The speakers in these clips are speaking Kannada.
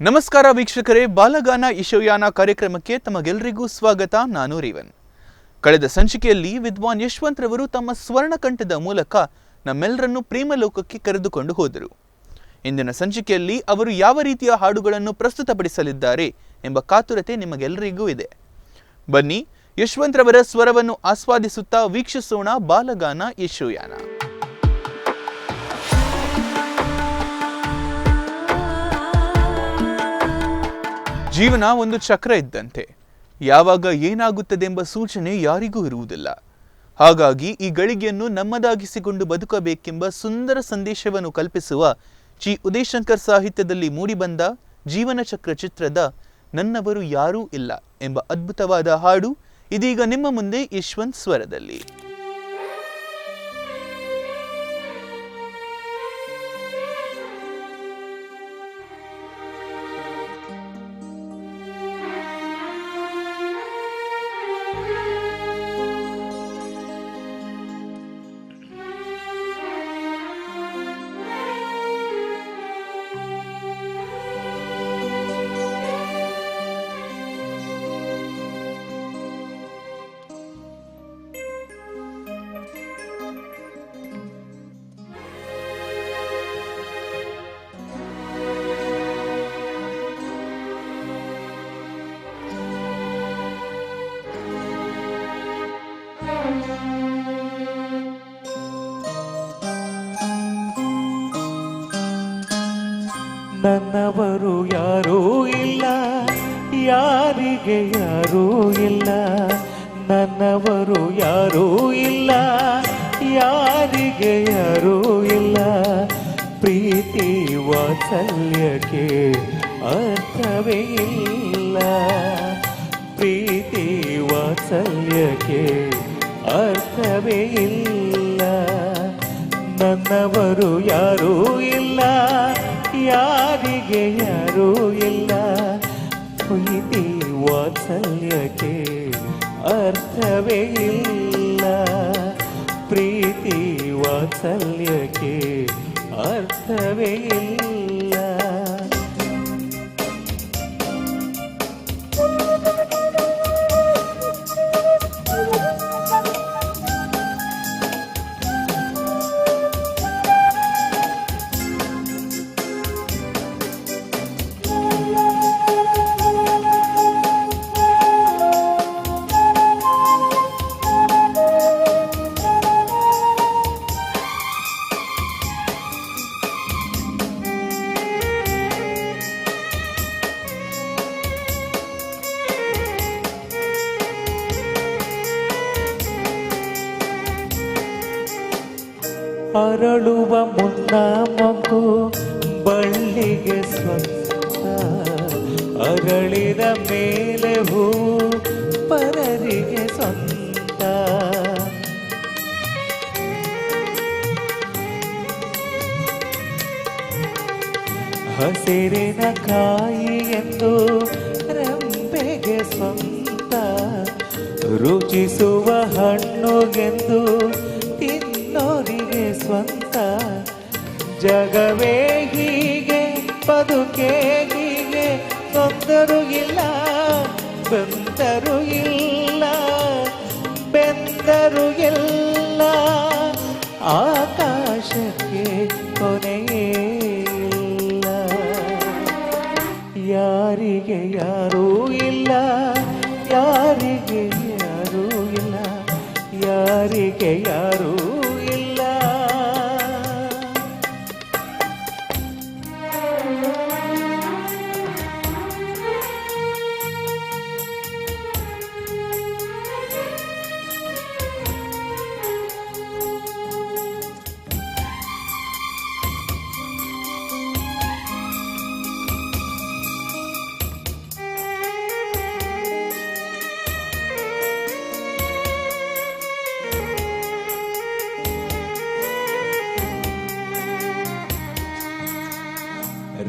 ನಮಸ್ಕಾರ ವೀಕ್ಷಕರೇ, ಬಾಲಗಾನ ಇಶೋಯಾನ ಕಾರ್ಯಕ್ರಮಕ್ಕೆ ತಮಗೆಲ್ಲರಿಗೂ ಸ್ವಾಗತ. ನಾನು ರೇವನ್. ಕಳೆದ ಸಂಚಿಕೆಯಲ್ಲಿ ವಿದ್ವಾನ್ ಯಶವಂತ್ ರವರು ತಮ್ಮ ಸ್ವರ್ಣಕಂಠದ ಮೂಲಕ ನಮ್ಮೆಲ್ಲರನ್ನು ಪ್ರೇಮಲೋಕಕ್ಕೆ ಕರೆದುಕೊಂಡು ಹೋದರು. ಇಂದಿನ ಸಂಚಿಕೆಯಲ್ಲಿ ಅವರು ಯಾವ ರೀತಿಯ ಹಾಡುಗಳನ್ನು ಪ್ರಸ್ತುತಪಡಿಸಲಿದ್ದಾರೆ ಎಂಬ ಕಾತುರತೆ ನಿಮಗೆಲ್ಲರಿಗೂ ಇದೆ. ಬನ್ನಿ, ಯಶವಂತ್ ರವರ ಸ್ವರವನ್ನು ಆಸ್ವಾದಿಸುತ್ತಾ ವೀಕ್ಷಿಸೋಣ ಬಾಲಗಾನ ಇಶೋಯಾನ. ಜೀವನ ಒಂದು ಚಕ್ರ ಇದ್ದಂತೆ. ಯಾವಾಗ ಏನಾಗುತ್ತದೆಂಬ ಸೂಚನೆ ಯಾರಿಗೂ ಇರುವುದಿಲ್ಲ. ಹಾಗಾಗಿ ಈ ಗಳಿಗೆಯನ್ನು ನಮ್ಮದಾಗಿಸಿಕೊಂಡು ಬದುಕಬೇಕೆಂಬ ಸುಂದರ ಸಂದೇಶವನ್ನು ಕಲ್ಪಿಸುವ ಚಿ ಉದಯಶಂಕರ್ ಸಾಹಿತ್ಯದಲ್ಲಿ ಮೂಡಿಬಂದ ಜೀವನ ಚಕ್ರ ಚಿತ್ರದ ನನ್ನವರು ಯಾರೂ ಇಲ್ಲ ಎಂಬ ಅದ್ಭುತವಾದ ಹಾಡು ಇದೀಗ ನಿಮ್ಮ ಮುಂದೆ ಯಶವಂತ್ ಸ್ವರದಲ್ಲಿ. ನನ್ನವರು ಯಾರೂ ಇಲ್ಲ, ಯಾರಿಗೆ ಯಾರೂ ಇಲ್ಲ. ನನ್ನವರು ಯಾರೂ ಇಲ್ಲ, ಯಾರಿಗೆ ಯಾರೂ ಇಲ್ಲ. ಪ್ರೀತಿ ವಾತ್ಸಲ್ಯಕ್ಕೆ ಅರ್ಥವೇ ಇಲ್ಲ. ಪ್ರೀತಿ ವಾತ್ಸಲ್ಯಕ್ಕೆ ಅರ್ಥವೇ ಇಲ್ಲ. ನನ್ನವರು ಯಾರೂ ಇಲ್ಲ, ಯಾರಿಗೆ ಯಾರೂ ಇಲ್ಲ. ಪ್ರೀತಿ ವಾತ್ಸಲ್ಯಕ್ಕೆ ಅರ್ಥವೇ ಇಲ್ಲ. ಪ್ರೀತಿ ವಾತ್ಸಲ್ಯಕ್ಕೆ ಅರ್ಥವೇ ಇಲ್ಲ. ಅರಳುವ ಮುನ್ನ ಮೊಗ್ಗು ಬಳ್ಳಿಗೆ ಸ್ವಂತ, ಅರಳಿದ ಮೇಲೆ ಹೂ ಪರರಿಗೆ ಸ್ವಂತ. ಹಸಿರಿನ ಕಾಯಿ ಎಂದು ರೆಂಬೆಗೆ ಸ್ವಂತ, ರುಚಿಸುವ ಹಣ್ಣುಗೆಂದು ತಿನ್ನೋರಿಗೆ ಸ್ವಂತ. ಜಗವೇ ಹೀಗೆ, ಬದುಕೇ ಹೀಗೆ, ತೊಂದರು ಇಲ್ಲ, ಬೆಂದರು ಇಲ್ಲ, ಬೆಂದರು ಇಲ್ಲ. ಆಕಾಶಕ್ಕೆ ಕೊನೆಯೇ ಇಲ್ಲ. ಯಾರಿಗೆ ಯಾರೂ ಇಲ್ಲ, ಯಾರಿಗೆ ಯಾರೂ ಇಲ್ಲ, ಯಾರಿಗೆ ಯಾರೂ ಇಲ್ಲ.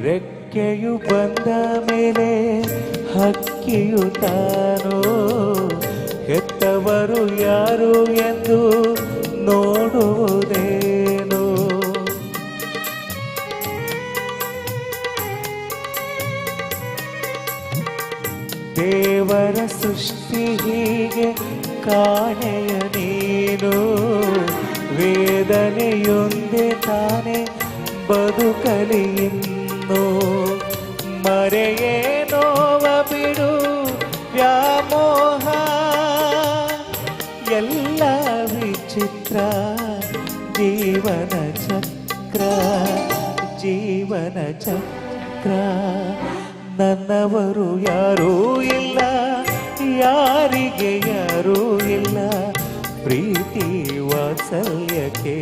ರೆಕ್ಕೆಯು ಬಂದ ಮೇಲೆ ಹಕ್ಕಿಯು ತಾನೋ, ಹೆತ್ತವರು ಯಾರು ಎಂದು ನೋಡುವುದೇನೋ. ಹೀಗೆ ಕಾಣೆಯ ನೀನು ವೇದನೆಯೊಂದೇ ತಾನೆ ಬದುಕಲಿ ಇನ್ನು ಮರೆಯೇ ನೋವ ಬಿಡು ವ್ಯಾಮೋಹ ಎಲ್ಲ ವಿಚಿತ್ರ ಜೀವನ ಚಕ್ರ ಜೀವನ ಚಕ್ರ ನನ್ನವರು ಯಾರೂ ಇಲ್ಲ ಯಾರಿಗೆ ಯಾರೂ ಇಲ್ಲ ಪ್ರೀತಿ ವಾತ್ಸಲ್ಯಕ್ಕೆ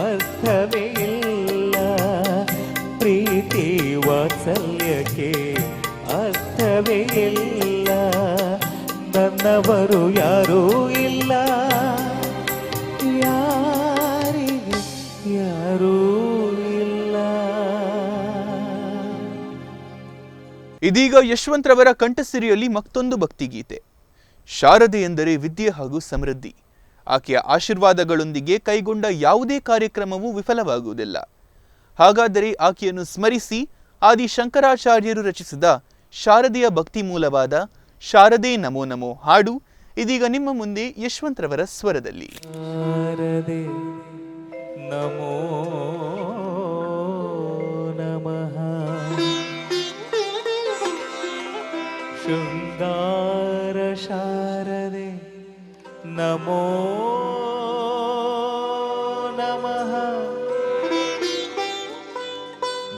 ಅರ್ಥವೇ ಇಲ್ಲ ಪ್ರೀತಿ ವಾತ್ಸಲ್ಯಕ್ಕೆ ಅರ್ಥವೇ ಇಲ್ಲ ನನ್ನವರು ಯಾರೂ ಇಲ್ಲ ಯಾರಿಗೆ ಯಾರೂ ಇಲ್ಲ. ಇದೀಗ ಯಶವಂತ್ರವರ ಕಂಠಸಿರಿಯಲ್ಲಿ ಮತ್ತೊಂದು ಭಕ್ತಿಗೀತೆ. ಶಾರದೆ ಎಂದರೆ ವಿದ್ಯೆ ಹಾಗೂ ಸಮೃದ್ಧಿ. ಆಕೆಯ ಆಶೀರ್ವಾದಗಳೊಂದಿಗೆ ಕೈಗೊಂಡ ಯಾವುದೇ ಕಾರ್ಯಕ್ರಮವೂ ವಿಫಲವಾಗುವುದಿಲ್ಲ. ಹಾಗಾದರೆ ಆಕೆಯನ್ನು ಸ್ಮರಿಸಿ ಆದಿ ಶಂಕರಾಚಾರ್ಯರು ರಚಿಸಿದ ಶಾರದೆಯ ಭಕ್ತಿ ಮೂಲವಾದ ಶಾರದೆ ನಮೋ ನಮೋ ಹಾಡು ಇದೀಗ ನಿಮ್ಮ ಮುಂದೆ ಯಶವಂತ್ರವರ ಸ್ವರದಲ್ಲಿ. ಶಾರದೆ ನಮೋ ನಮಃ ಶೃಂಗಾರ ಶಾರದೆ ನಮೋ ನಮಃ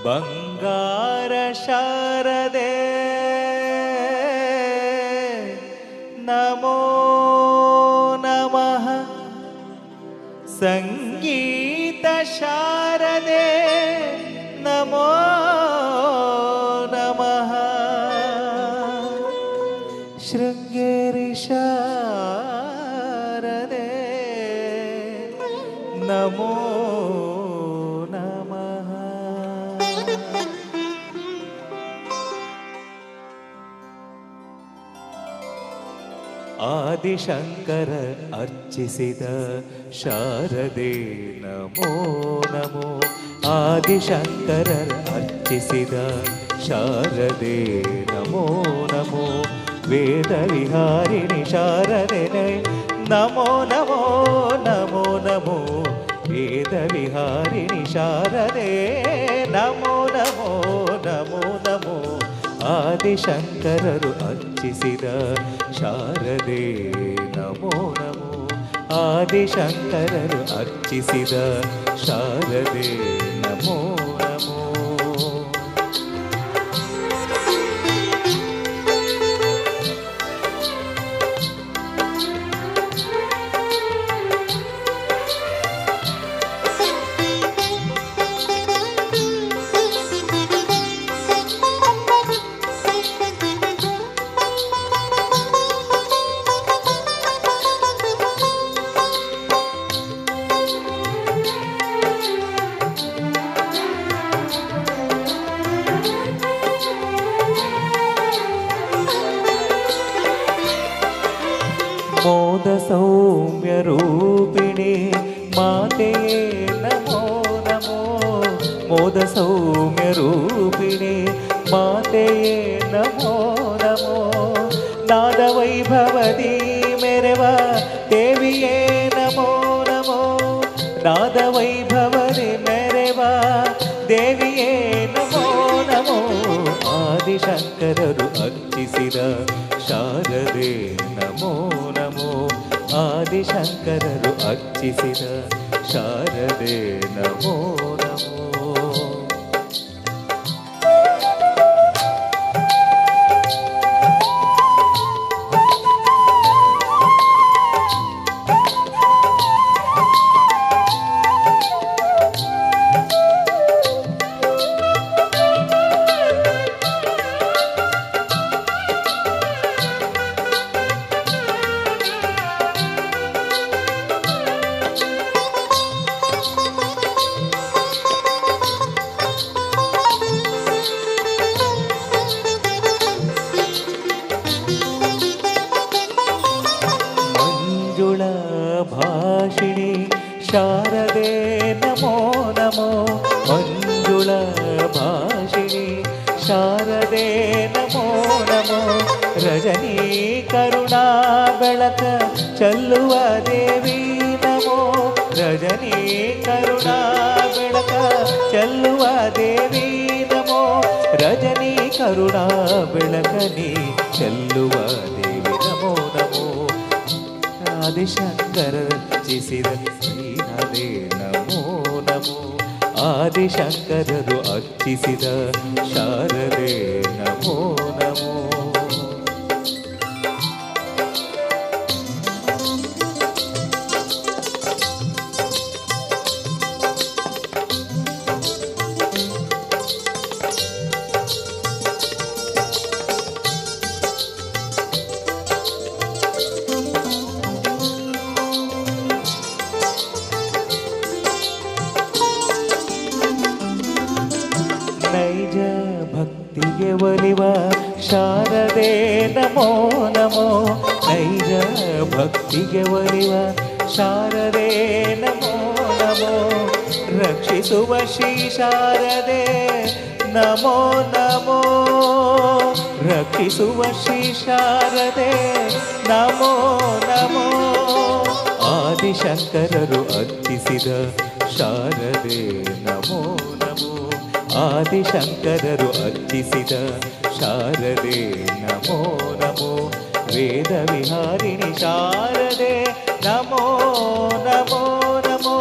ಬಂಗಾರ ಶಾರದೆ ನಮೋ ನಮಃ ಸಂಗೀತ ಶಾರದೆ ನಮೋ ನಮಃ ಶೃಂಗೇರಿ ಶಾರದೆ ನಮೋ ನಮಃ ಆದಿಶಂಕರ ಅರ್ಚಿಸಿದ ಶಾರದೆ ನಮೋ ನಮೋ ಆದಿಶಂಕರ ಅರ್ಚಿಸಿದ ಶಾರದೆ ನಮೋ ನಮೋ ವೇದ ವಿಹಾರಿಣಿ ಶಾರದೆ ನಮೋ ನಮೋ ನಮೋ ನಮೋ ವೇದ ವಿಹಾರಿಣಿ ಶಾರದೆ ನಮೋ ನಮೋ ನಮೋ ನಮೋ ಆದಿಶಂಕರರು ಅರ್ಚಿಸಿದ ಶಾರದೆ ನಮೋ ನಮೋ ಆದಿಶಂಕರರು ಅರ್ಚಿಸಿದ ಶಾರದೆ ನಮೋ ನಮೋ ಮೋದ ಸೌಮ್ಯ ರೂಪಿಣಿ ಮಾತೆಯೇ ನಮೋ ನಮೋ ಮೋದ ಸೌಮ್ಯ ರೂಪಿಣಿ ಮಾತೆಯೇ ನಮೋ ನಮೋ ನಾದ ವೈಭವದಿ ಮೆರವ ದೇವಿಯೇ ನಮೋ ನಮೋ ನಾದ ವೈಭವದಿ ಮೆರವ ದೇವಿಯೇ ನಮೋ ನಮೋ ಆದಿಶಂಕರರು ಅರ್ಚಿಸಿದ ಶಾರದೆ ನಮೋ ನಮೋ ಆದಿಶಂಕರರು ಅರ್ಚಿಸಿದ ಶಾರದೆ ನಮೋ ನಮೋ ಭಾಷಿಣಿ ಶಾರದೆ ನಮೋ ನಮೋ ಮಂಜುಳ ಭಾಷಿಣಿ ಶಾರದೆ ನಮೋ ನಮೋ ರಜನಿ ಕರುಣಾ ಬೆಳಕ ಚೆಲ್ಲುವ ದೇವಿ ನಮೋ ರಜನಿ ಕರುಣಾ ಬೆಳಕ ಚೆಲ್ಲುವ ದೇವಿ ನಮೋ ರಜನಿ ಕರುಣಾ ಬೆಳಕನಿ ಚೆಲ್ಲುವ ದೇವಿ ನಮೋ ನಮೋ ಆದಿಶಂಕರ ರಚಿಸಿದ ಶ್ರೀಹರೇ ನಮೋ ನಮೋ ಆದಿಶಂಕರರು ಅರ್ಚಿಸಿದ ಶಾರದೆ ನಮೋ ನಮೋ ನೈಜ ಭಕ್ತಿಗೆ ಒಲಿವ ಶಾರದೆ ನಮೋ ನಮೋ ನೈಜ ಭಕ್ತಿಗೆ ಒಲಿವ ಶಾರದೆ ನಮೋ ನಮೋ ರಕ್ಷಿಸುವ ಶ್ರೀ ಶಾರದೆ ನಮೋ ನಮೋ ರಕ್ಷಿಸುವ ಶ್ರೀ ಶಾರದೆ ನಮೋ ನಮೋ ಆದಿಶಂಕರರು ಅರ್ಚಿಸಿದ ಶಾರದೆ ನಮೋ ನಮೋ ಆದಿಶಂಕರರು ಅರ್ಚಿಸಿದ ಶಾರದೆ ನಮೋ ನಮೋ ವೇದ ವಿಹಾರಿಣಿ ಶಾರದೆ ನಮೋ ನಮೋ ನಮೋ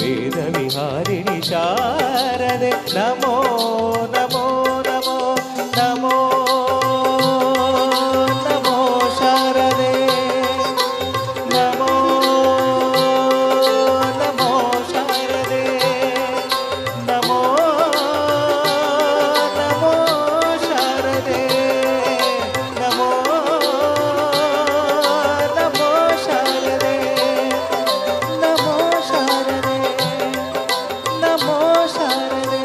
ವೇದ ವಿಹಾರಿಣಿ ಶಾರದೆ ನಮೋ ನಮೋ ನಮೋ ನಮೋ ನಮೋ ಶಾರದೆ ನಮೋ ನಮೋ ಶಾರದೆ ನಮೋ ನಮೋ ಶಾರದೆ ನಮೋ ನಮೋ ಶಾರದೆ ನಮೋ ಶಾರದೆ ನಮೋ ಶಾರದೆ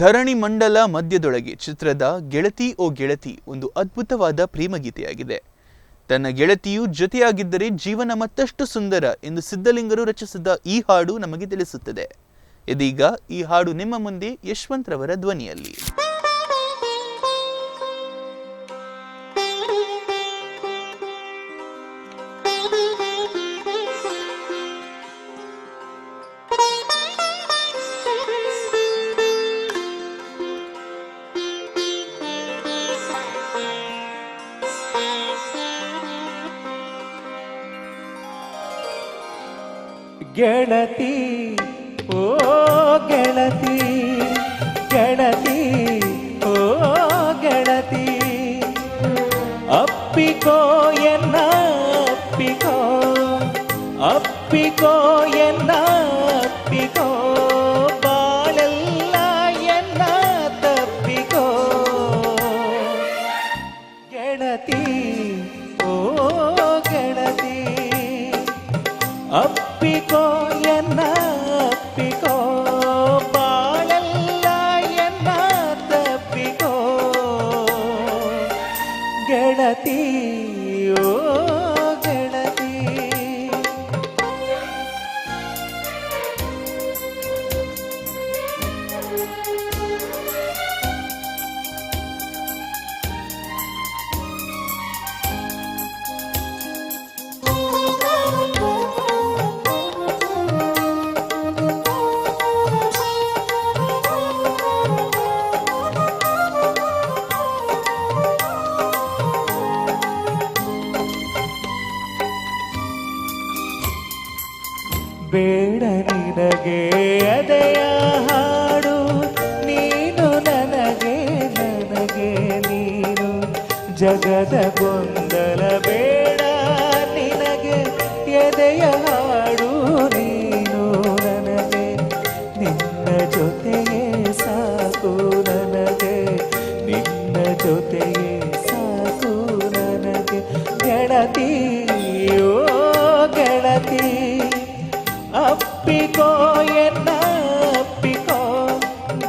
ಧರಣಿ ಮಂಡಲ ಮಧ್ಯದೊಳಗೆ ಚಿತ್ರದ ಗೆಳತಿ ಓ ಗೆಳತಿ ಒಂದು ಅದ್ಭುತವಾದ ಪ್ರೇಮಗೀತೆಯಾಗಿದೆ. ತನ್ನ ಗೆಳತಿಯು ಜೊತೆಯಾಗಿದ್ದರೆ ಜೀವನ ಮತ್ತಷ್ಟು ಸುಂದರ ಎಂದು ಸಿದ್ಧಲಿಂಗರು ರಚಿಸಿದ ಈ ಹಾಡು ನಮಗೆ ತಿಳಿಸುತ್ತದೆ. ಇದೀಗ ಈ ಹಾಡು ನಿಮ್ಮ ಮುಂದೆ ಯಶವಂತ್ ರವರ ಧ್ವನಿಯಲ್ಲಿ. ಗೆಳತಿ ಓ ಗೆಳತಿ ಗೆಳತಿ ಓ ಗೆಳತಿ ಅಪ್ಪಿಕೋ ಎನ್ನ ಅಪ್ಪಿಕೋ ಅಪ್ಪಿಕೋ ಎನ್ನ ಅಪ್ಪಿಕೋ ಬಾಳೆಲ್ಲ ಎನ್ನ ತಪ್ಪಿಕೋ ಗೆಳತಿ ಓ ಗೆಳತಿ ಅಪ್ಪಿಕೋ ಎನ್ನ ಅಪ್ಪಿಕೋ ಬಾಳೆಲ್ಲ ಎನ್ನ ತಪ್ಪಿಕೋ ಗೆಳತಿ ಓ ಗೆಳತಿ ಬೇಡ ನಿನಗೆ ಅದೆಯ ಹಾಡು ನೀನು ನನಗೆ ನನಗೆ ನೀನು ಜಗದ ಗೊಂದಲ ಬೇಡ ನಿನಗೆ ಎದೆಯ ಹಾಡು ನೀನು ನನಗೆ ನಿನ್ನ ಜೊತೆಯೇ ಸಾಕು ನನಗೆ ನಿನ್ನ ಜೊತೆಯೇ ಸಾಕು ನನಗೆ ಗೆಳತಿ ಓ ಗೆಳತಿ ಅಪ್ಪಿಕೋ ಎನ್ನ ಅಪ್ಪಿಕೋ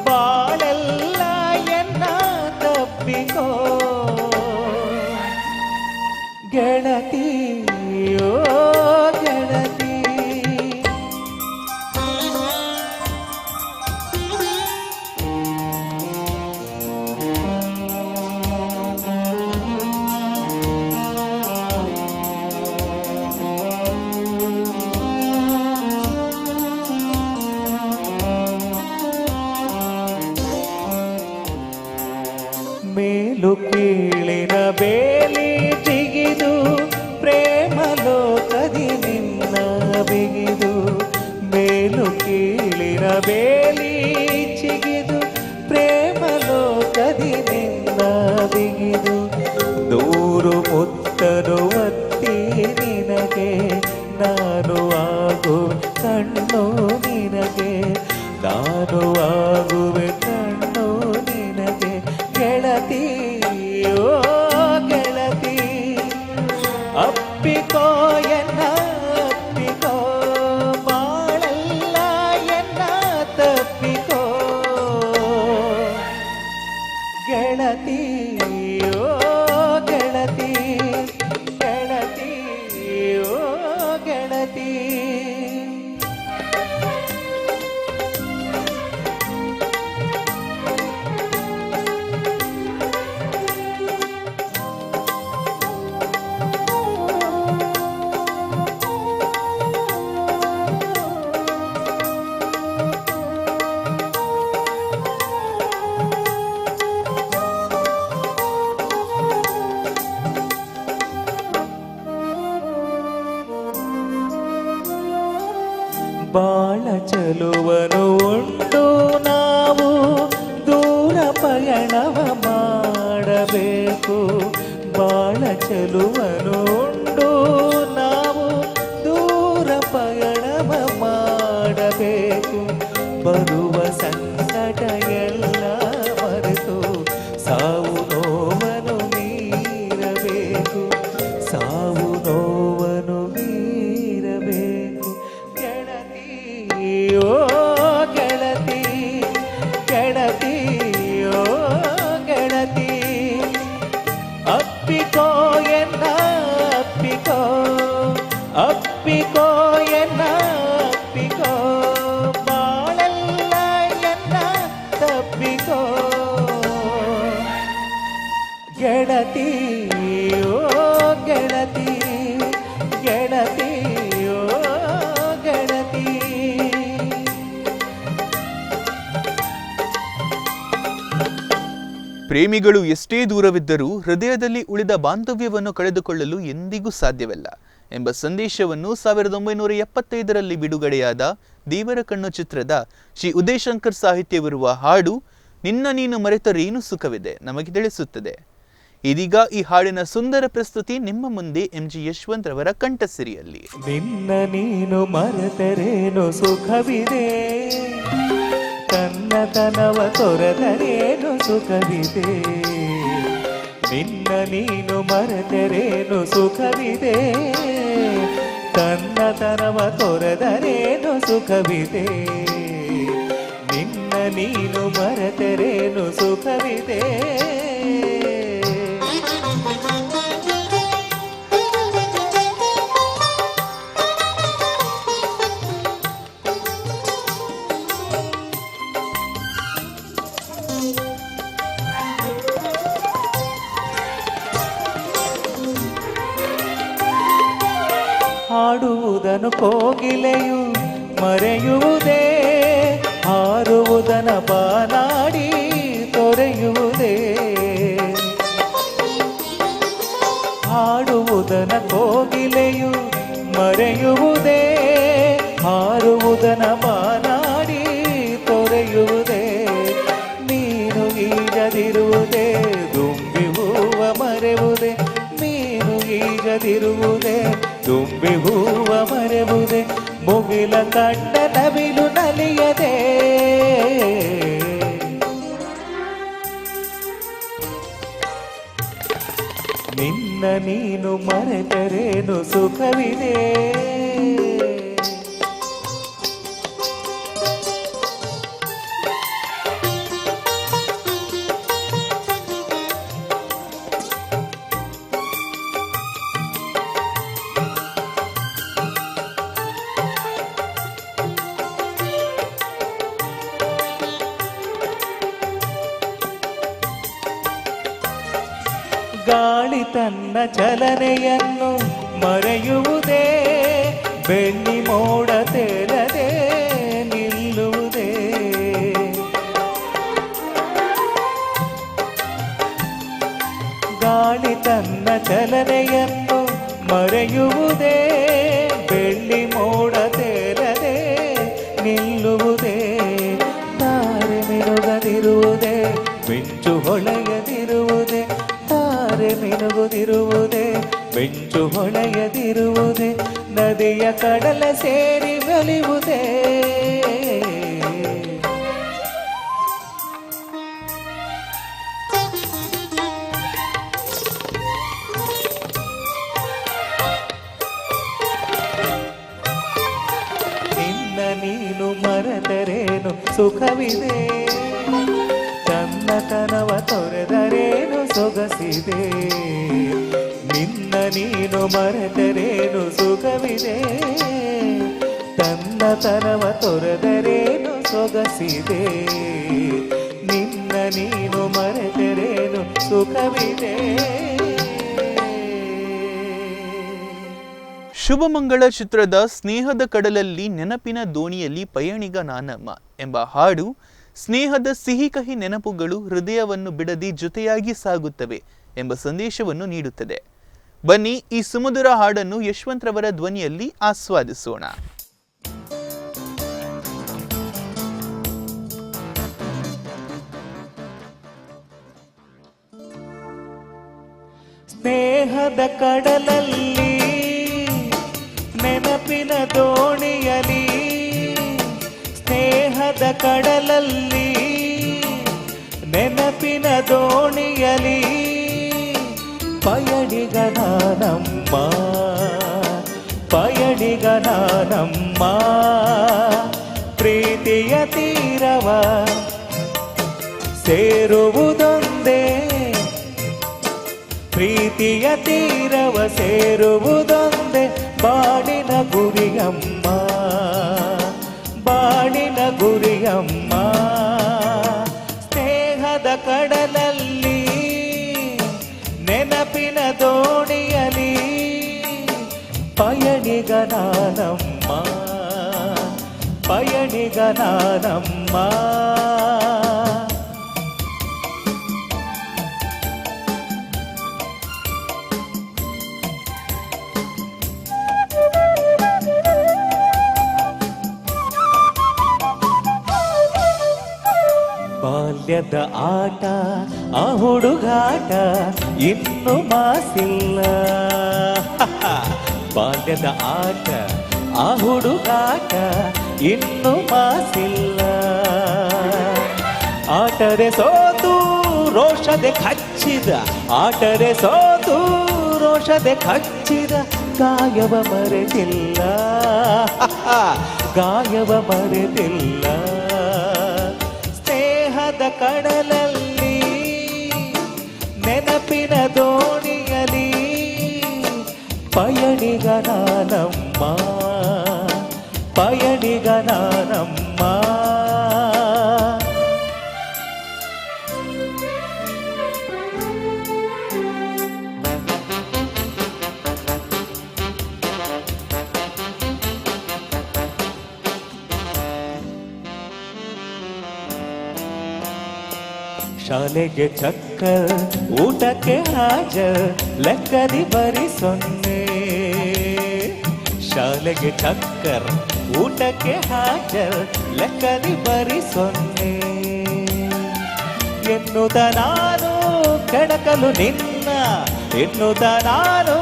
ಬಾಳೆಲ್ಲ ಎನ್ನ ತಪ್ಪಿಕೋ ಗೆಳತಿ ಓ ಗೆಳತಿ ಕೀಳಿನ ಬೇಲಿ ಜಿಗಿದು ಪ್ರೇಮ ಲೋಕದಿ ನಿನ್ನ ಬಿಗಿದು ಮೇಲು ಕೀಳಿನ ಬೇಲಿ ಚಿಗಿದು ಪ್ರೇಮ ಲೋಕದಿ ನಿನ್ನ ಬಿಗಿದು ನೂರು ಮುತ್ತನು ಒತ್ತಿ ನಿನಗೆ ನಾನು ಆಗುವೆ ಕಣ್ಣು ನಿನಗೆ ನಾನು ಆಗುವೆ ಕಣ್ಣು ನಿನಗೆ ಗೆಳತಿ ಓ ಗೆಳತಿ ಅಪ್ಪಿಕೋ ಎನ್ನ ಅಪ್ಪಿಕೋ ಬಾಳಲ್ಲ ಎನ್ನ ತಪ್ಪಿಕೋ ಗೆಳತಿ ಓ ಗೆಳತಿ ಗೆಳತಿ ಓ ಗೆಳತಿ ಬಾಳ ಚಲುವನು ಉಂಡು ನಾವು ದೂರ ಪಯಣವ ಮಾಡಬೇಕು ಬಾಳ ಚಲುವನು ಉಂಡು ನಾವು ದೂರ ಪಯಣವ ಮಾಡಬೇಕು ಬರುವ ಸಂಕಟ ಎಲ್ಲ ಮರೆತು ಸಾವು ನೋವನ್ನು ಮೀರಬೇಕು ಸಾವು ನೋವನ್ನು ಮೀರಬೇಕು ಓ ಗೆಳತಿ ಗೆಳತಿ ಓ ಗೆಳತಿ ಅಪ್ಪಿಕೋ ಎನ್ನ ಅಪ್ಪಿಕೋ ಅಪ್ಪಿಕೋ ಎನ್ನ ಅಪ್ಪಿಕೋ ಬಾಳಲ್ಲ ಎನ್ನ ತಪ್ಪಿಕೋ ಗೆಳತಿ ಓ ಗೆಳತಿ ಗೆಳತಿ ಓ ಗೆಳತಿ ಪ್ರೇಮಿಗಳು ಎಷ್ಟೇ ದೂರವಿದ್ದರೂ ಹೃದಯದಲ್ಲಿ ಉಳಿದ ಬಾಂಧವ್ಯವನ್ನು ಕಳೆದುಕೊಳ್ಳಲು ಎಂದಿಗೂ ಸಾಧ್ಯವಿಲ್ಲ ಎಂಬ ಸಂದೇಶವನ್ನು 1975ರಲ್ಲಿ ಬಿಡುಗಡೆಯಾದ ದೇವರ ಕಣ್ಣು ಚಿತ್ರದ ಶ್ರೀ ಉದಯಶಂಕರ್ ಸಾಹಿತ್ಯವಿರುವ ಹಾಡು ನಿನ್ನ ನೀನು ಮರೆತರೇನು ಸುಖವಿದೆ ನಮಗೆ ತಿಳಿಸುತ್ತದೆ. ಇದೀಗ ಈ ಹಾಡಿನ ಸುಂದರ ಪ್ರಸ್ತುತಿ ನಿಮ್ಮ ಮುಂದೆ MG ಯಶವಂತ್ ರವರ ಕಂಠಸಿರಿಯಲ್ಲಿ. ನಿನ್ನ ನೀನು ಮರೆತರೇನು ಸುಖವಿದೆ ತನ್ನತನವ ತೊರೆದರೇನು ಸುಖವಿದೆ ನಿನ್ನ ನೀನು ಮರೆತರೇನು ಸುಖವಿದೆ ತನ್ನತನವ ತೊರೆದರೇನು ಸುಖವಿದೆ ನಿನ್ನ ನೀನು ಮರೆತರೇನು ಸುಖವಿದೆ ಹಾಡುವುದನ್ನು ಕೋಗಿಲೆಯು ಮರೆಯುವುದೇ ಹಾರುವುದನ ಬಾನಾಡಿ ತೊರೆಯುವುದೇ ಹಾಡುವುದನ ಕೋಗಿಲೆಯು ಮರೆಯುವುದೇ ಹಾರುವುದನ ಬಾನಾಡಿ ತೊರೆಯುವುದೇ ನೀನು ಈಜದಿರುವುದೇ ದುಂಬಿ ಹೂವ ಮರೆಯುವುದೇ ನೀನು ಈಜದಿರುವುದೇ ತುಂಬಿ ಹೂವ ಮರೆಯುವುದೇ ಮುಗಿಲ ಕಂಡ ನವಿಲು ನಲಿಯದೆ ನಿನ್ನ ನೀನು ಮರೆತರೇನು ಸುಖವಿದೆ ಗಾಳಿ ತನ್ನ ಚಲನೆಯನ್ನು ಮರೆಯುವುದೇ ಬೆಳ್ಳಿ ಮೋಡ ತೇಲದೆ ನಿಲ್ಲುವುದೇ ಗಾಳಿ ತನ್ನ ಚಲನೆಯನ್ನು ಮರೆಯುವುದೇ, ಬೆಳ್ಳಿ ಮೋಡ ತೇಲದೆ ನಿಲ್ಲುವುದೇ, ತಾರೆ ಮಿನುಗದಿರುವುದೇ, ಮಿಂಚು ಹೊಳೆಯದಿರುವುದೇ, ತಾರೆ ಮಿನುಗುದಿರುವುದೇ, ಮಿಂಚು ಹೊಳೆಯದಿರುವುದೇ, ನದಿಯ ಕಡಲ ಸೇರಿ ಒಲಿಯುವುದೇ. ನೀನು ಮರೆತರೇನು ಸುಖವಿದೆ, ತನ್ನತನವ ತೊರೆದರೇನು ಸೊಗಸಿದೆ. ನಿನ್ನ ನೀನು ಮರೆತರೇನು ಸುಖವಿದೆ, ತನ್ನತನವ ತೊರೆದರೇನು ಸೊಗಸಿದೆ. ನಿನ್ನ ನೀನು ಮರೆತರೇನು ಸುಖವಿದೆ. ಶುಭಮಂಗಳ ಚಿತ್ರದ ಸ್ನೇಹದ ಕಡಲಲ್ಲಿ ನೆನಪಿನ ದೋಣಿಯಲ್ಲಿ ಪಯಣಿಗ ನಾನಮ್ಮ ಎಂಬ ಹಾಡು ಸ್ನೇಹದ ಸಿಹಿ ಕಹಿ ನೆನಪುಗಳು ಹೃದಯವನ್ನು ಬಿಡದಿ ಜೊತೆಯಾಗಿ ಸಾಗುತ್ತವೆ ಎಂಬ ಸಂದೇಶವನ್ನು ನೀಡುತ್ತದೆ. ಬನ್ನಿ ಈ ಸುಮಧುರ ಹಾಡನ್ನು ಯಶವಂತ್ರವರ ಧ್ವನಿಯಲ್ಲಿ ಆಸ್ವಾದಿಸೋಣ. ಸ್ನೇಹದ ಕಡಲಲ್ಲಿ ನೆನಪಿನ ದೋಣಿಯಲಿ, ಸ್ನೇಹದ ಕಡಲಲ್ಲಿ ನೆನಪಿನ ದೋಣಿಯಲಿ, ಪಯಣಿಗ ನಾನಮ್ಮ, ಪಯಣಿಗ ನಾನಮ್ಮ, ಪ್ರೀತಿಯ ತೀರವ ಸೇರುವುದೊಂದೇ, ಪ್ರೀತಿಯ ತೀರವ ಸೇರುವುದೊಂದೇ ಬಾಳಿನ ಗುರಿಯಮ್ಮ, ಬಾಳಿನ ಗುರಿಯಮ್ಮ. ಸ್ನೇಹದ ಕಡಲಲ್ಲಿ ನೆನಪಿನ ದೋಣಿಯಲಿ, ಪಯಣಿಗ ನಾನಮ್ಮ, ಪಯಣಿಗ ನಾನಮ್ಮ. ಬಾಲ್ಯದ ಆಟ ಆ ಹುಡುಗಾಟ ಇನ್ನು ಮಾಸಿಲ್ಲ, ಬಾಲ್ಯದ ಆಟ ಆ ಹುಡುಗಾಟ ಇನ್ನು ಮಾಸಿಲ್ಲ. ಆಟರೆ ಸೋತು ರೋಷದೆ ಕಚ್ಚಿದ, ಆಟರೆ ಸೋತು ರೋಷದೆ ಕಚ್ಚಿದ, ಗಾಯವ ಮರೆತಿಲ್ಲ, ಗಾಯವ ಮರೆತಿಲ್ಲ. ಸ್ನೇಹದ ಕಡಲಲ್ಲಿ ನೆನಪಿನ ದೋಣಿಯಲಿ, ಪಯಣಿಗ ನಾನಮ್ಮ, ಪಯಣಿಗ ನಾನಮ್ಮ. ಶಾಲೆಗೆ ಚಕ್ಕರ್, ಊಟಕ್ಕೆ ಹಾಜರ್, ಲೆಕ್ಕದಿ ಬರಿ ಸೊನ್ನೆ. ಶಾಲೆಗೆ ಚಕ್ಕರ್, ಊಟಕ್ಕೆ ಹಾಜರ್, ಲೆಕ್ಕದಿ ಬರಿ ಸೊನ್ನೆ. ಎನ್ನುತ್ತ ನಾನು ಕೆಣಕಲು ನಿನ್ನ, ಎನ್ನುತ್ತ ನಾನು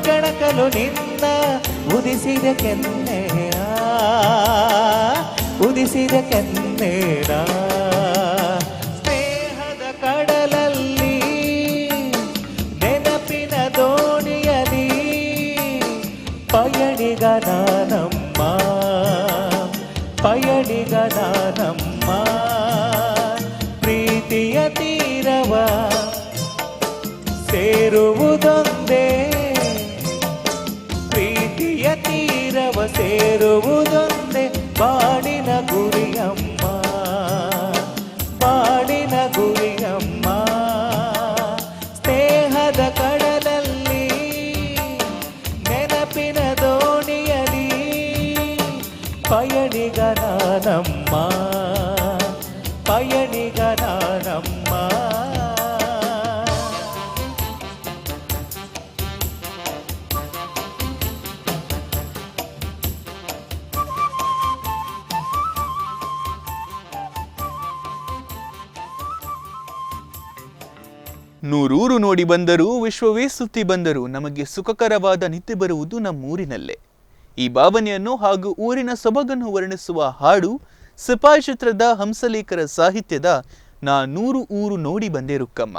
ಕೆಣಕಲು ನಿನ್ನ, ಉದಿಸಿದ ಕೆನ್ನೆಯ, ಉದಿಸಿದ ಕೆನ್ನೆಯ. ಕಡಲಲ್ಲಿ ನೆನಪಿನ ದೋಣಿಯಲಿ, ಪಯಣಿಗ ನಾನಮ್ಮ, ಪಯಣಿಗ ನಾನಮ್ಮ. ಪ್ರೀತಿಯ ತೀರವ ಸೇರುವುದೊಂದೇ, ಪ್ರೀತಿಯ ತೀರವ ಸೇರುವುದೊಂದೇ ಬಾಳಿನ ಗುರಿಯಮ್ಮ, ಬಾಳಿನ ಗುರಿಯಮ್ಮ. ಸ್ನೇಹದ ಕಡಲಲ್ಲಿ ನೆನಪಿನ ದೋಣಿಯಲಿ, ಪಯಣಿಗ ನಾನಮ್ಮ, ಪಯಣಿಗ ನಾನಮ್ಮ. ನೂರೂರು ನೋಡಿ ಬಂದರೂ ವಿಶ್ವವೇ ಸುತ್ತಿ ಬಂದರೂ ನಮಗೆ ಸುಖಕರವಾದ ನಿತ್ಯ ಬರುವುದು ನಮ್ಮೂರಿನಲ್ಲೇ. ಈ ಭಾವನೆಯನ್ನು ಹಾಗೂ ಊರಿನ ಸೊಬಗನ್ನು ವರ್ಣಿಸುವ ಹಾಡು ಸಿಪಾಯಿ ಚಿತ್ರದ ಹಂಸಲೇಖರ ಸಾಹಿತ್ಯದ ನಾ 100 ಊರು ನೋಡಿ ಬಂದೆ ರುಕ್ಕಮ್ಮ.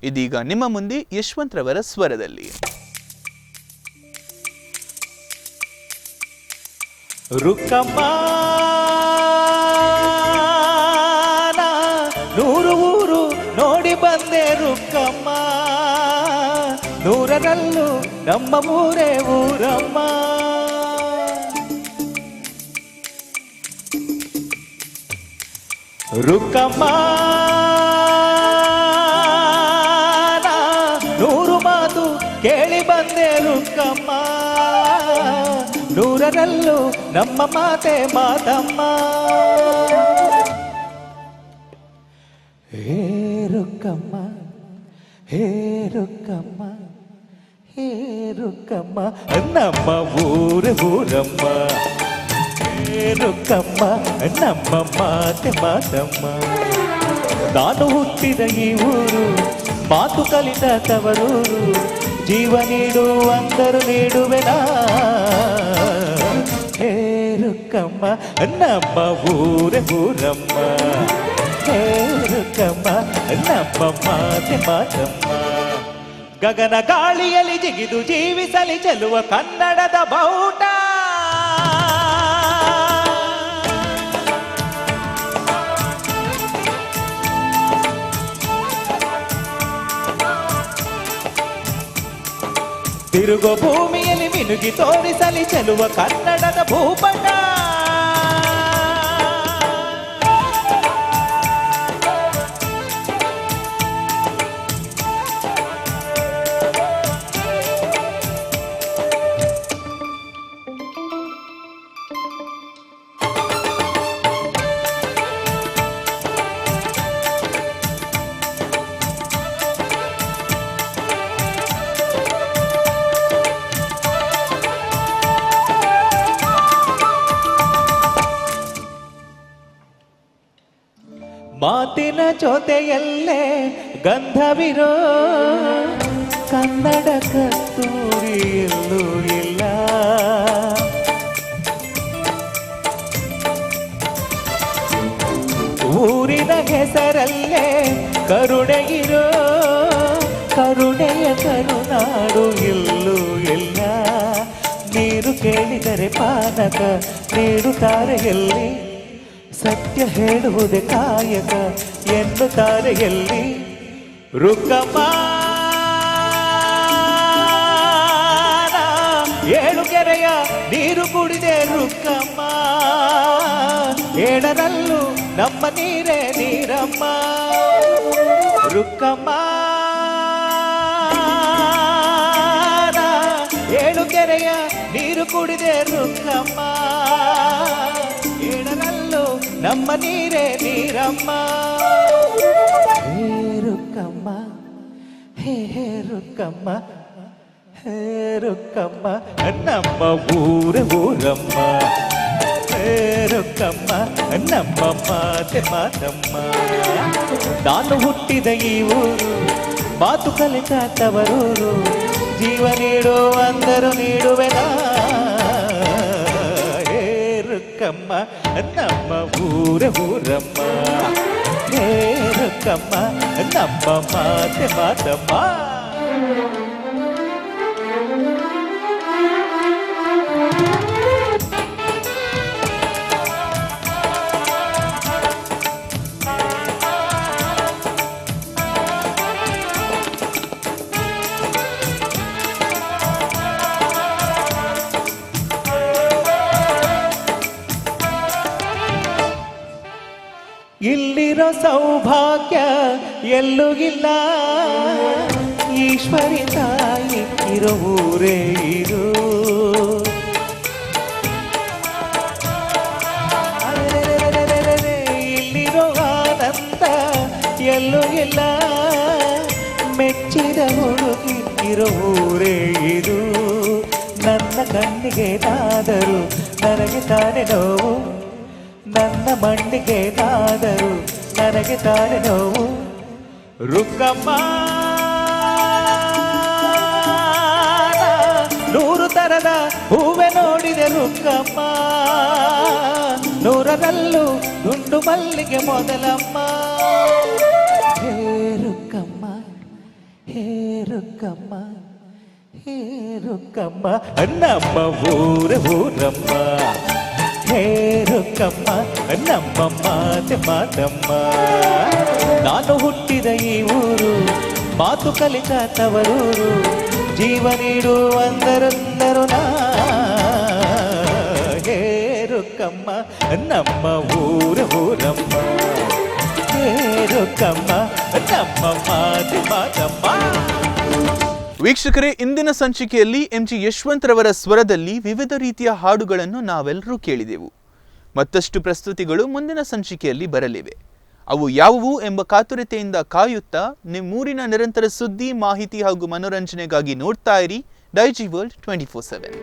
ಇದೀಗ ನಿಮ್ಮ ಮುಂದೆ ಯಶವಂತ್ರವರ ಸ್ವರದಲ್ಲಿ. ರುಕ್ಕಮ್ಮ 100 ಊರು ನೋಡಿ ಬಂದೆ ರುಕ್ಕಮ್ಮ, 100ರಲ್ಲೂ ನಮ್ಮ ಊರೇ ಊರಮ್ಮ. ರುಕ್ಕಮ್ಮ 100 ಮಾತು ಕೇಳಿ ಬಂದೆ ರುಕ್ಕಮ್ಮ, 100ರಲ್ಲೂ ನಮ್ಮ ಮಾತೆ ಮಾತಮ್ಮ. ಹೇ ರುಕ್ಕಮ್ಮ, ಹೇ ರುಕ್ಕಮ್ಮ, ಹೇ ರುಕ್ಕಮ್ಮ, ನಮ್ಮ ಊರು ಊರಮ್ಮ. ಹೇ ರುಕ್ಕಮ್ಮ, ನಮ್ಮ ಮಾತೆ ಮಾತಮ್ಮ. ನಾನು ಹುಟ್ಟಿದ ಈ ಊರು, ಮಾತು ಕಲಿತ ತವರೂರು, ಜೀವ ನೀಡು ಅಂದರು ನೀಡುವೆನಾ. ಹೇ ರುಕ್ಕಮ್ಮ, ನಮ್ಮ ಊರೇ ಊರಮ್ಮ. ಹೇ ರುಕ್ಕಮ್ಮ, ನಮ್ಮ ಮಾತೆ ಮಾತಮ್ಮ. ಗಗನ ಗಾಳಿಯಲ್ಲಿ ಜಿಗಿದು ಜೀವಿಸಲಿ ಚೆಲುವ ಕನ್ನಡದ ಬಾವುಟ. ತಿರುಗೋ ಭೂಮಿಯಲ್ಲಿ ಮಿನುಗಿ ತೋರಿಸಲಿ ಚೆಲುವ ಕನ್ನಡದ ಭೂಪಟ. ಮಾತಿನ ಜೊತೆಯಲ್ಲೇ ಗಂಧವಿರೋ ಕನ್ನಡ ಕಸ್ತೂರಿ ಎಲ್ಲೂ ಇಲ್ಲ. ಊರಿನ ಹೆಸರಲ್ಲೇ ಕರುಣೆಗಿರೋ ಕರುಣೆಯ ಕರುನಾಡು ಎಲ್ಲೂ ಇಲ್ಲ. ನೀರು ಕೇಳಿದರೆ ಪಾನಕ ನೀಡುತ್ತಾರೆ ಎಲ್ಲಿ, ಸತ್ಯ ಹೇಳುವುದೇ ಕಾಯಕ ಎನ್ನುತ್ತಾರೆ ಎಲ್ಲಿ. ರುಕ್ಕಮ್ಮ 7 ಕೆರೆಯ ನೀರು ಕುಡಿದೆ ರುಕ್ಕಮ್ಮ, 7ರಲ್ಲೂ ನಮ್ಮ ನೀರೇ ನೀರಮ್ಮ. ರುಕ್ಕಮ್ಮ 7 ಕೆರೆಯ ನೀರು ಕುಡಿದೆ ರುಕ್ಕಮ್ಮ, 7ರಲ್ಲೂ ನಮ್ಮ ನೀರೇ ನೀರಮ್ಮ. ಹೇ ರುಕ್ಕಮ್ಮ, ಹೇ ರುಕ್ಕಮ್ಮ, ಹೇ ರುಕ್ಕಮ್ಮ, ನಮ್ಮ ಊರೇ ಊರಮ್ಮ. ಹೇ ರುಕ್ಕಮ್ಮ, ನಮ್ಮ ಮಾತೆ ಮಾತಮ್ಮ. ನಾನು ಹುಟ್ಟಿದ ಈ ಊರು, ಮಾತು ಕಲಿತ ತವರೂರು, ಜೀವ ನೀಡು ಅಂದರು ನೀಡುವೆನಾ. ರುಕ್ಕಮ್ಮ, ನಮ್ಮ ಊರೇ ಊರಮ್ಮ. ಹೇ ರುಕ್ಕಮ್ಮ, ನಮ್ಮ ಮಾತೆ ಮಾತಮ್ಮ. ಇಲ್ಲಿರೋ ಸೌಭಾಗ್ಯ ಎಲ್ಲೂ ಇಲ್ಲ, ಈಶ್ವರಿ ತಾಯಿ ಇರೋ ಊರೇ ಇರು. ಇಲ್ಲಿರೋ ಆನಂದ ಎಲ್ಲೂ ಇಲ್ಲ, ಮೆಚ್ಚಿದ ಹುಡುಗಿ ಇರೋ ಊರೇ ಇರು. ನನ್ನ ಕಣ್ಣಿಗೆ ನಾದರು ನನಗೆ ತಾನೆ ನೋವು, ನನ್ನ ಮಣ್ಣಿಗೆ ನಾದರು ನನಗೆ ತಾನೆ ನೋವು. ರುಕ್ಕಮ್ಮ ಅರಳಿದೆ ರುಕ್ಕಮ್ಮ, ನೂರರಲ್ಲೂ ಗುಂಡು ಮಲ್ಲಿಗೆ ಮೊದಲಮ್ಮ. ಹೇ ರುಕ್ಕಮ್ಮ, ಹೇ ರುಕ್ಕಮ್ಮ, ಹೇ ರುಕ್ಕಮ್ಮ, ನಮ್ಮ ಊರಮ್ಮ. ಹೇ ರುಕ್ಕಮ್ಮ, ನಮ್ಮ ಮಾತಮ್ಮ. ನಾನು ಹುಟ್ಟಿದ ಈ ಊರು, ಮಾತು ಕಲಿತ ತವರೂರು, ಜೀವ ನೀಡುವಂದರಂದರು ನಾ. ಹೇ ರುಕ್ಕಮ್ಮ, ನಮ್ಮ ಊರಮ್ಮ. ಹೇ ರುಕ್ಕಮ್ಮ, ನಮ್ಮ ಮಾತಮ್ಮ. ವೀಕ್ಷಕರೇ, ಇಂದಿನ ಸಂಚಿಕೆಯಲ್ಲಿ MG ಯಶವಂತರವರ ಸ್ವರದಲ್ಲಿ ವಿವಿಧ ರೀತಿಯ ಹಾಡುಗಳನ್ನು ನಾವೆಲ್ಲರೂ ಕೇಳಿದೆವು. ಮತ್ತಷ್ಟು ಪ್ರಸ್ತುತಿಗಳು ಮುಂದಿನ ಸಂಚಿಕೆಯಲ್ಲಿ ಬರಲಿವೆ. ಅವು ಯಾವುವು ಎಂಬ ಕಾತುರತೆಯಿಂದ ಕಾಯುತ್ತಾ ನಿಮ್ಮೂರಿನ ನಿರಂತರ ಸುದ್ದಿ, ಮಾಹಿತಿ ಹಾಗೂ ಮನೋರಂಜನೆಗಾಗಿ ನೋಡ್ತಾ ಇರಿ ಡೈಜಿ ವರ್ಲ್ಡ್ 24/7.